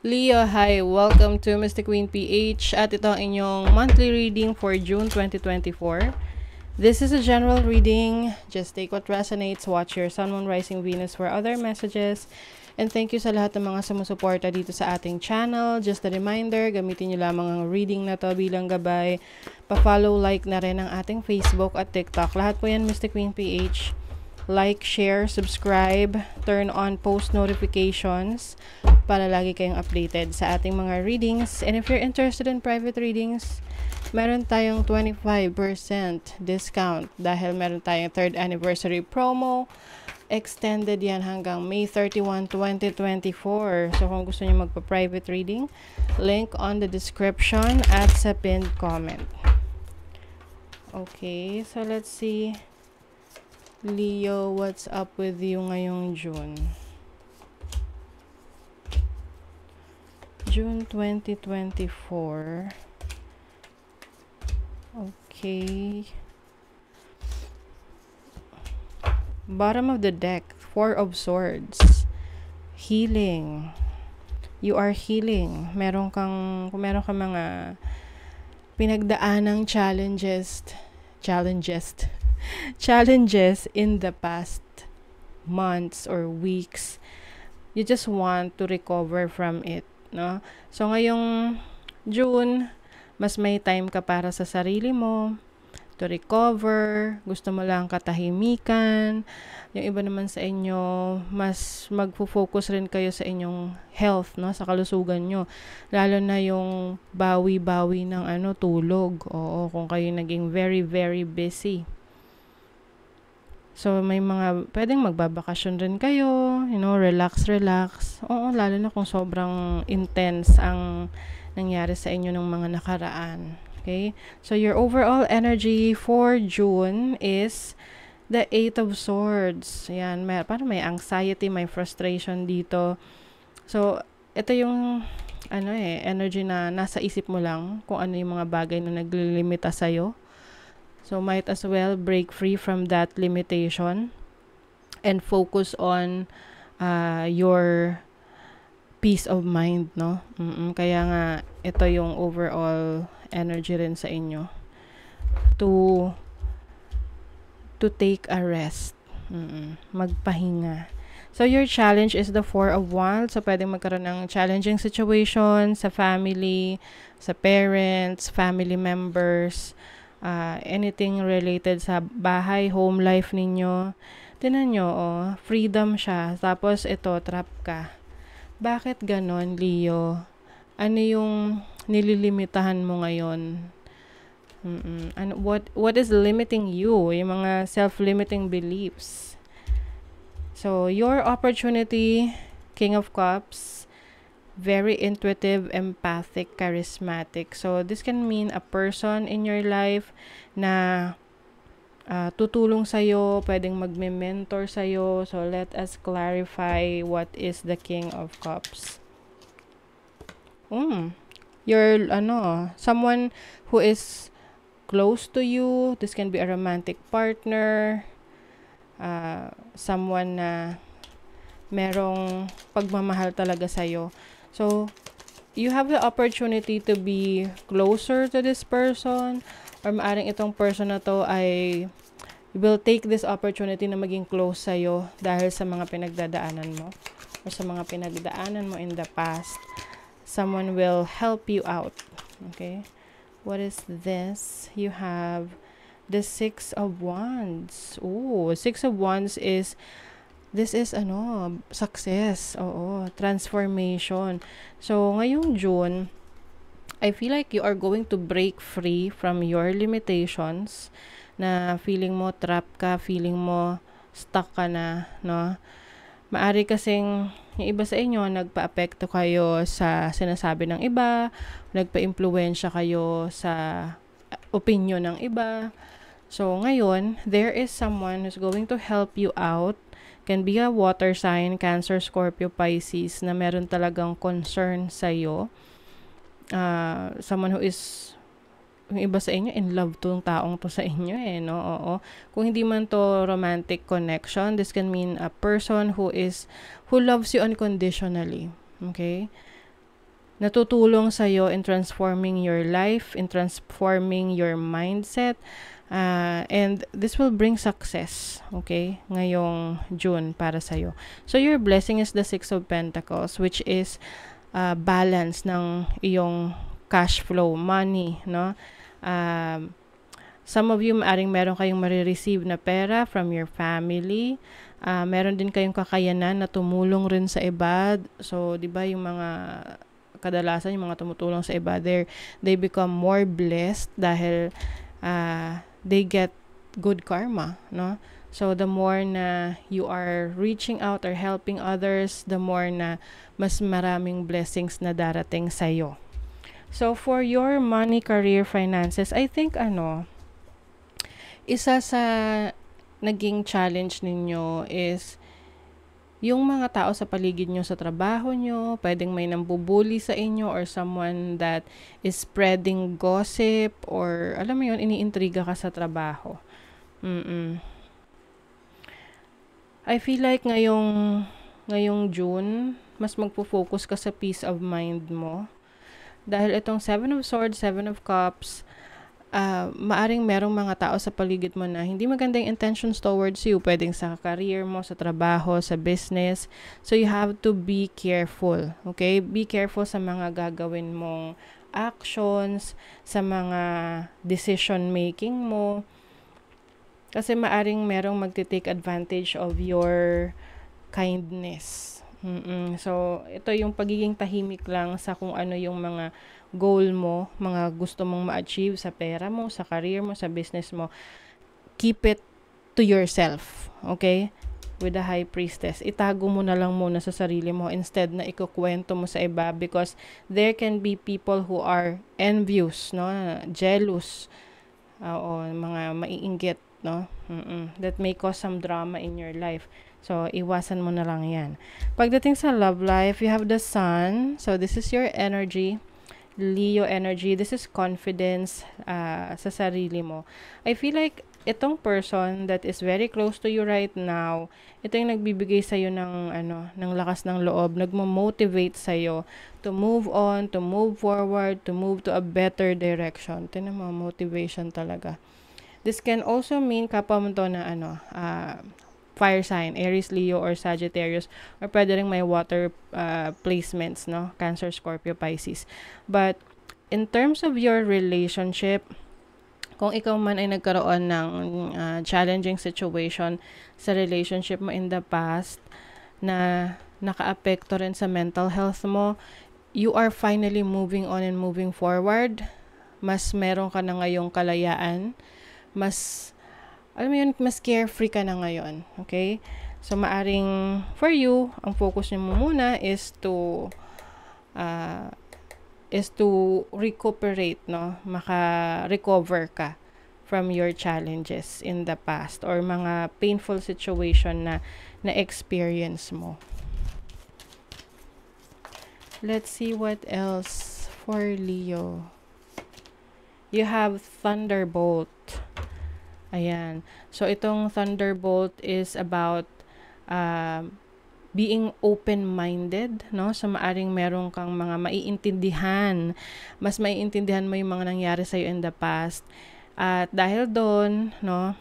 Leo, hi! Welcome to Mystic Queen PH at ito ang inyong monthly reading for June 2024. This is a general reading. Just take what resonates. Watch your Sun, Moon, Rising, Venus for other messages. And thank you sa lahat ng mga sumusuporta dito sa ating channel. Just a reminder, gamitin nyo lamang ang reading na to bilang gabay. Pa-follow, like na rin ang ating Facebook at TikTok. Lahat po yan Mystic Queen PH. Like, share, subscribe, turn on post notifications para lagi kayong updated sa ating mga readings. And if you're interested in private readings, meron tayong 25% discount dahil meron tayong 3rd anniversary promo. Extended yan hanggang May 31, 2024. So kung gusto niyo magpa-private reading, link on the description at sa pinned comment. Okay, so let's see. Leo, what's up with you ngayong June? June 2024. Okay. Bottom of the deck, 4 of Swords. Healing. You are healing. Kung meron kang mga pinagdaanang challenges in the past months or weeks, you just want to recover from it, no? So ngayong June, mas may time ka para sa sarili mo to recover. Gusto mo lang katahimikan. Yung iba naman sa inyo, mas magfo-focus rin kayo sa inyong health, no, sa kalusugan nyo, lalo na yung bawi-bawi ng tulog. Oo, kung kayo naging very very busy. So, may mga pwedeng magbabakasyon rin kayo, relax. Oo, lalo na kung sobrang intense ang nangyari sa inyo ng mga nakaraan. Okay? So, your overall energy for June is the 8 of Swords. Yan, parang may anxiety, may frustration dito. So, ito yung energy na nasa isip mo lang kung ano yung mga bagay na naglilimita sa'yo. So, might as well break free from that limitation and focus on your peace of mind, no? Kaya nga, ito yung overall energy rin sa inyo. To take a rest. Magpahinga. So, your challenge is the 4 of Wands. So, pwedeng magkaroon ng challenging situation sa family, sa parents, family members, anything related sa bahay, home life ninyo. Tingnan nyo, freedom siya. Tapos ito, trap ka. Bakit ganon, Leo? Ano yung nililimitahan mo ngayon? What is limiting you? Yung mga self-limiting beliefs. So, your opportunity, King of Cups, very intuitive, empathic, charismatic. So, this can mean a person in your life na tutulong sa'yo, pwedeng magme-mentor sa'yo. So, let us clarify what is the King of Cups. You're, someone who is close to you. This can be a romantic partner, someone na merong pagmamahal talaga sa'yo. So, you have the opportunity to be closer to this person, or maaring itong person na to ay will take this opportunity na maging close sa'yo dahil sa mga pinagdadaanan mo or sa mga pinagdaanan mo in the past. Someone will help you out. Okay? What is this? You have the 6 of Wands. Oh, 6 of Wands is success. Oo, transformation. So, ngayong June, I feel like you are going to break free from your limitations na feeling mo trap ka, feeling mo stuck ka na, no? Maari kasing yung iba sa inyo, nagpa-apekto kayo sa sinasabi ng iba, nagpa-impluwensya kayo sa opinion ng iba. So, ngayon, there is someone who's going to help you out. Can be a water sign, Cancer, Scorpio, Pisces, na meron talagang concern sa'yo. Someone who is, yung iba sa inyo, in love tong taong to sa inyo no? Oo. Kung hindi man to romantic connection, this can mean a person who loves you unconditionally. Okay? natutulong sa'yo in transforming your life, in transforming your mindset, and this will bring success, okay, ngayong June para sa'yo. So, your blessing is the Six of Pentacles, which is balance ng iyong cash flow, money, no? Some of you, maaring meron kayong marireceive na pera from your family. Meron din kayong kakayanan na tumulong rin sa iba. So, di ba yung mga kadalasan, yung mga tumutulong sa iba, they become more blessed dahil they get good karma, no? So, the more na you are reaching out or helping others, the more na mas maraming blessings na darating sa'yo. So, for your money, career, finances, I think, isa sa naging challenge ninyo is yung mga tao sa paligid nyo sa trabaho nyo, pwedeng may nambubuli sa inyo or someone that is spreading gossip or alam mo yun, iniintriga ka sa trabaho. I feel like ngayong June, mas magpo-focus ka sa peace of mind mo. Dahil itong 7 of Swords, 7 of Cups, maaring merong mga tao sa paligid mo na hindi magandang intentions towards you, pwedeng sa career mo, sa trabaho, sa business. So, you have to be careful, okay? Be careful sa mga gagawin mong actions, sa mga decision making mo. Kasi maaring merong magti-take advantage of your kindness. So, ito yung pagiging tahimik lang sa kung ano yung mga goal mo, mga gusto mong ma-achieve sa pera mo, sa career mo, sa business mo. Keep it to yourself, okay? With the High Priestess, itago mo na lang muna sa sarili mo instead na ikukwento mo sa iba, because there can be people who are envious, no? Jealous, o mga maiinggit, no? That may cause some drama in your life. So, iwasan mo na lang yan. Pagdating sa love life, you have the Sun. So, this is your energy. Leo energy. This is confidence sa sarili mo. I feel like itong person that is very close to you right now, ito yung nagbibigay sa'yo ng lakas ng loob, nagmo-motivate sa'yo to move on, to move forward, to move to a better direction. Ito na mga motivation talaga. This can also mean kapwa mo to na fire sign, Aries, Leo, or Sagittarius, or pwede rin may water placements, no? Cancer, Scorpio, Pisces. But, in terms of your relationship, kung ikaw man ay nagkaroon ng challenging situation sa relationship mo in the past, na nakaapekto rin sa mental health mo, you are finally moving on and moving forward. Mas meron ka na ngayong kalayaan, mas carefree ka na ngayon, okay? So, maaring for you, ang focus mo muna is to recuperate, no? Maka-recover ka from your challenges in the past or mga painful situation na experience mo. Let's see what else for Leo. You have Thunderbolt. Ayan. So, itong Thunderbolt is about being open-minded, no? So, maaring meron kang mga maiintindihan. Mas maiintindihan mo yung mga nangyari sa'yo in the past. At dahil doon, no,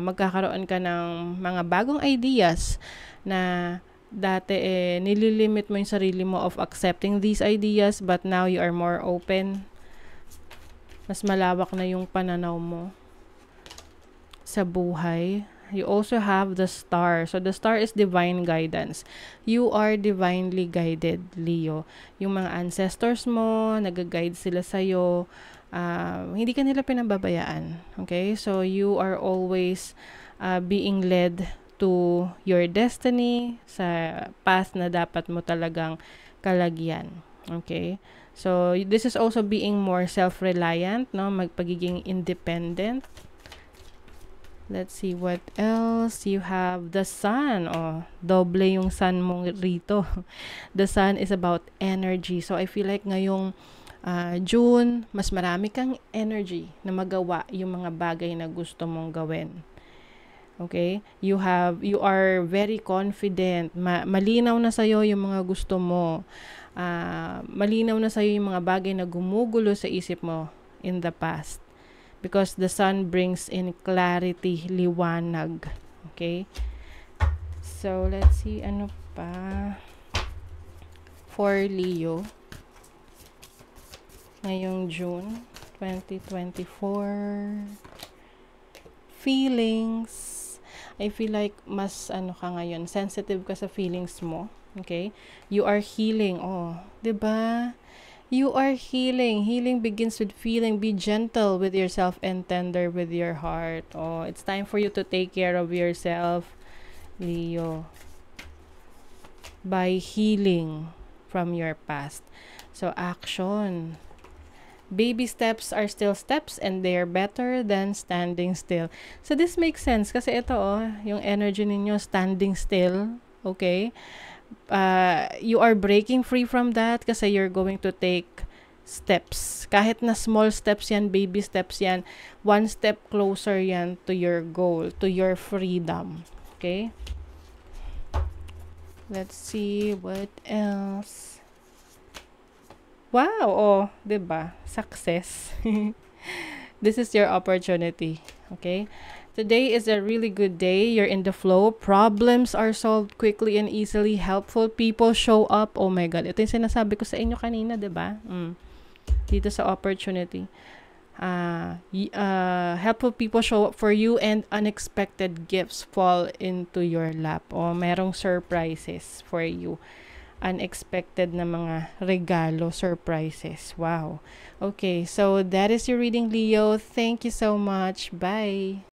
magkakaroon ka ng mga bagong ideas na dati nililimit mo yung sarili mo of accepting these ideas, but now you are more open. Mas malawak na yung pananaw mo sa buhay. You also have the Star. So, the Star is divine guidance. You are divinely guided, Leo. Yung mga ancestors mo, nag-guide sila sa'yo. Hindi ka nila pinababayaan. Okay? So, you are always being led to your destiny, sa path na dapat mo talagang kalagyan. Okay? So, this is also being more self-reliant, no? Pagiging independent. Let's see what else. You have the Sun. Oh, doble yung Sun mo rito. The Sun is about energy. So, I feel like ngayong June, mas marami kang energy na magawa yung mga bagay na gusto mong gawin. Okay? You are very confident. Malinaw na sa'yo yung mga gusto mo. Malinaw na sa'yo yung mga bagay na gumugulo sa isip mo in the past. Because the sun brings in clarity, liwanag. Okay? So, let's see, ano pa? For Leo, ngayong June 2024. Feelings. I feel like mas ka ngayon, sensitive ka sa feelings mo. Okay? You are healing. Oh, 'di ba? You are healing. Healing begins with feeling. Be gentle with yourself and tender with your heart. Oh, it's time for you to take care of yourself, Leo, by healing from your past. So, action. Baby steps are still steps and they're better than standing still. So, this makes sense kasi ito, yung energy ninyo, standing still. Okay? You are breaking free from that kasi you're going to take steps. Kahit na small steps yan, baby steps yan, one step closer yan to your goal, to your freedom. Okay? Let's see what else. Wow, oh, 'di ba? Success. This is your opportunity, okay? Today is a really good day. You're in the flow. Problems are solved quickly and easily. Helpful people show up. Oh my God. Ito yung sinasabi ko sa inyo kanina, 'di ba? Dito sa opportunity. Helpful people show up for you and unexpected gifts fall into your lap. Oh, merong surprises for you. Unexpected na mga regalo, surprises. Wow. Okay, so that is your reading, Leo. Thank you so much. Bye.